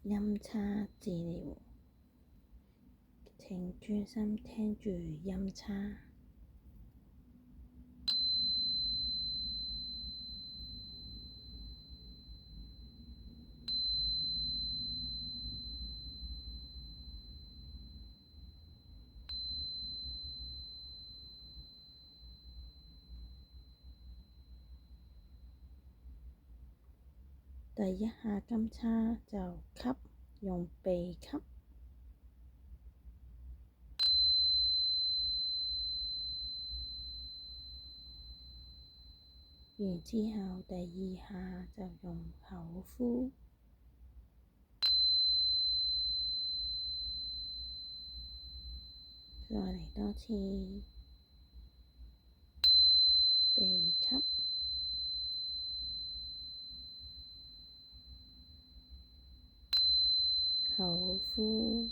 音叉治療，請專心聽住音叉。第一下音叉就吸，用鼻吸，然之後第二下就用口呼，再嚟多次，鼻吸，口呼，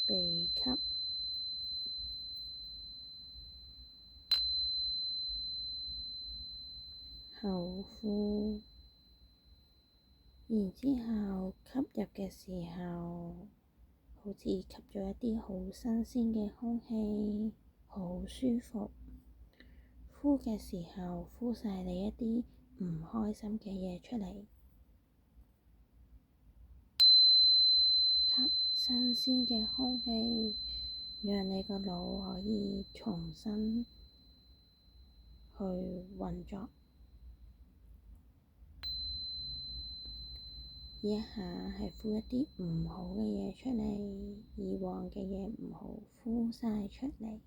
鼻吸，口呼。然之後吸入嘅時候，好似吸咗一啲好新鮮嘅空氣，好舒服。呼嘅時候，呼晒你一啲唔開心嘅嘢出嚟。吸新鮮嘅空氣，讓你個腦可以重新去運作。呢一下係呼一啲唔好嘅嘢出嚟，以往嘅嘢唔好呼晒出嚟。